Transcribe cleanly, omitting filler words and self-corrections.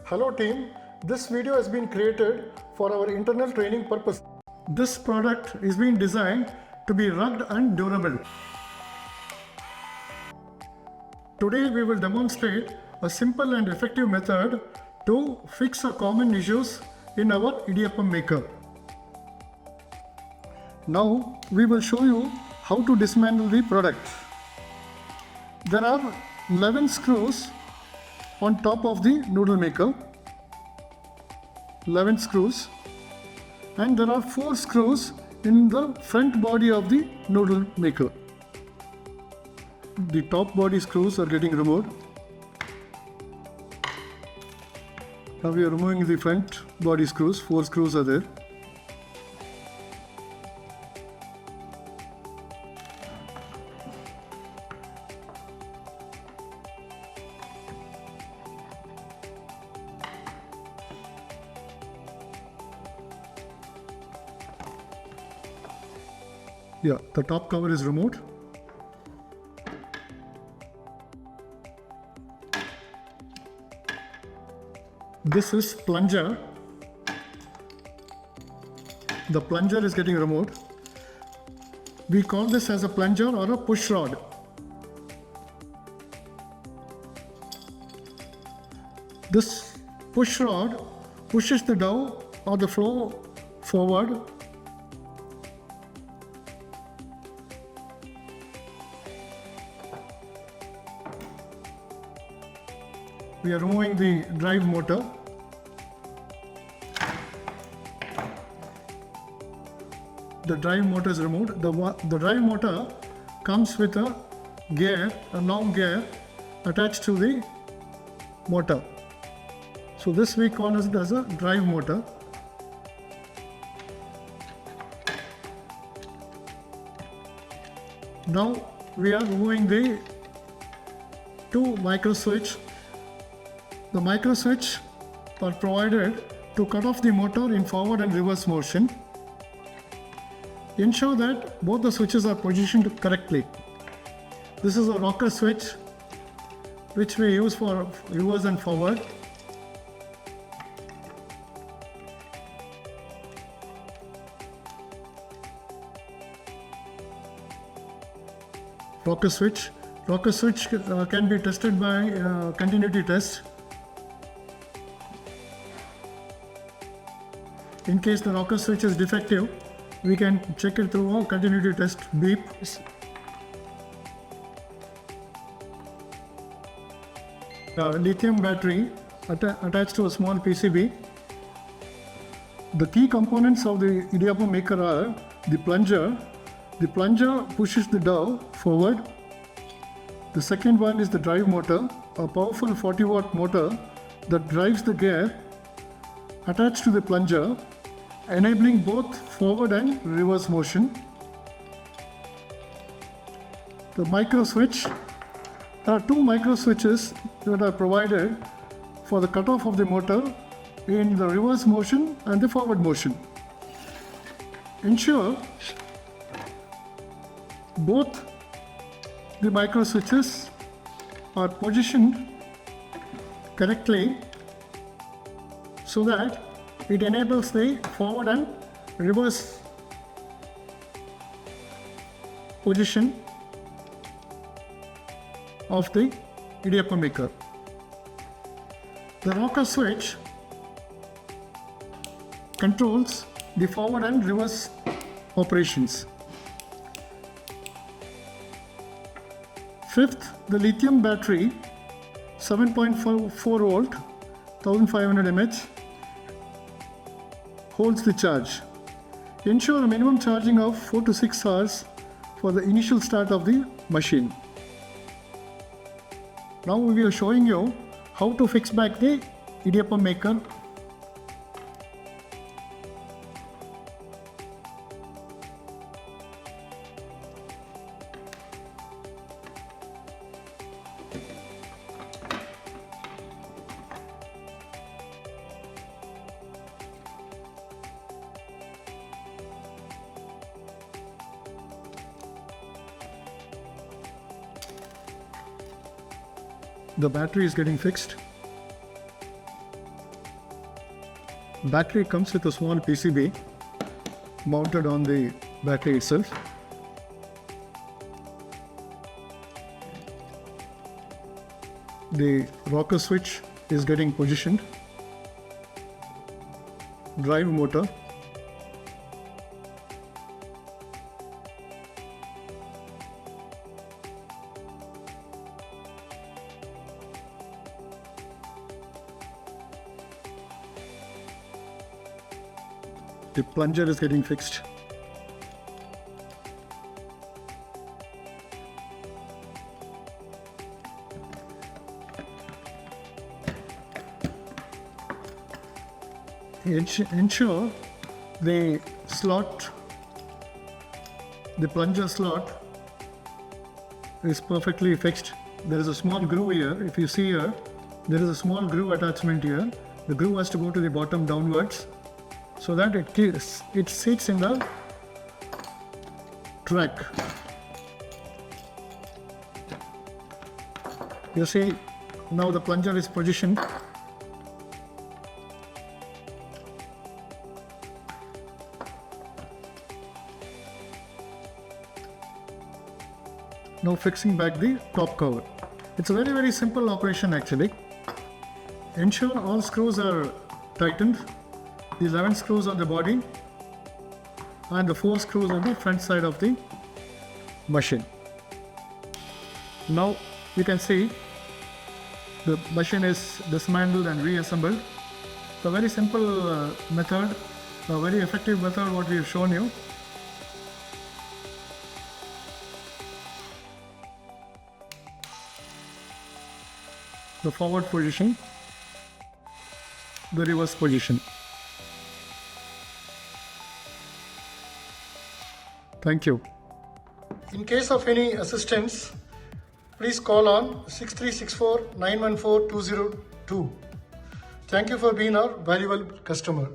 Hello team, this video has been created for our internal training purpose. This product is being designed to be rugged and durable. Today we will demonstrate a simple and effective method to fix a common issues in our Idiyappam maker. Now we will show you how to dismantle the product. There are 11 screws on top of the noodle maker, 11 screws, and there are 4 screws in the front body of the noodle maker. The top body screws are getting removed. Now we are removing the front body screws, 4 screws are there. Yeah, the top cover is removed. This is plunger. The plunger is getting removed. We call this as a plunger or a push rod. This push rod pushes the dough or the flour forward. We are removing the drive motor. The drive motor is removed. The drive motor comes with a gear, a long gear attached to the motor. So this we call it as a drive motor. Now we are removing the 2 micro switch. The micro switch are provided to cut off the motor in forward and reverse motion. Ensure that both the switches are positioned correctly. This is a rocker switch which we use for reverse and forward. Rocker switch. Rocker switch can be tested by continuity test. In case the rocker switch is defective, we can check it through a continuity test beep. Lithium battery attached to a small PCB. The key components of the Idiyappam maker are the plunger. The plunger pushes the dough forward. The second one is the drive motor, a powerful 40-watt motor that drives the gear attached to the plunger, enabling both forward and reverse motion. The micro switch. There are 2 micro switches that are provided for the cutoff of the motor in the reverse motion and the forward motion. Ensure both the micro switches are positioned correctly so that it enables the forward and reverse position of the Idiyappam maker. The rocker switch controls the forward and reverse operations. Fifth, the lithium battery, 7.4 volt, 1500 mAh, holds the charge. Ensure a minimum charging of 4 to 6 hours for the initial start of the machine. Now we are showing you how to fix back the Idiyappam maker. The battery is getting fixed. battery comes with a small PCB mounted on the battery itself. The rocker switch is getting positioned. Drive motor. The plunger is getting fixed. Ensure the slot, the plunger slot is perfectly fixed. There is a small groove here. If you see here, there is a small groove attachment here. The groove has to go to the bottom downwards so that it sits in the track. You see, now the plunger is positioned. Now fixing back the top cover. It's a very simple operation actually. Ensure all screws are tightened. The 11 screws on the body and the 4 screws on the front side of the machine. Now you can see the machine is dismantled and reassembled. It's a very simple method, a very effective method what we have shown you. The forward position, the reverse position. Thank you. In case of any assistance, please call on 6364 914 202. Thank you for being our valuable customer.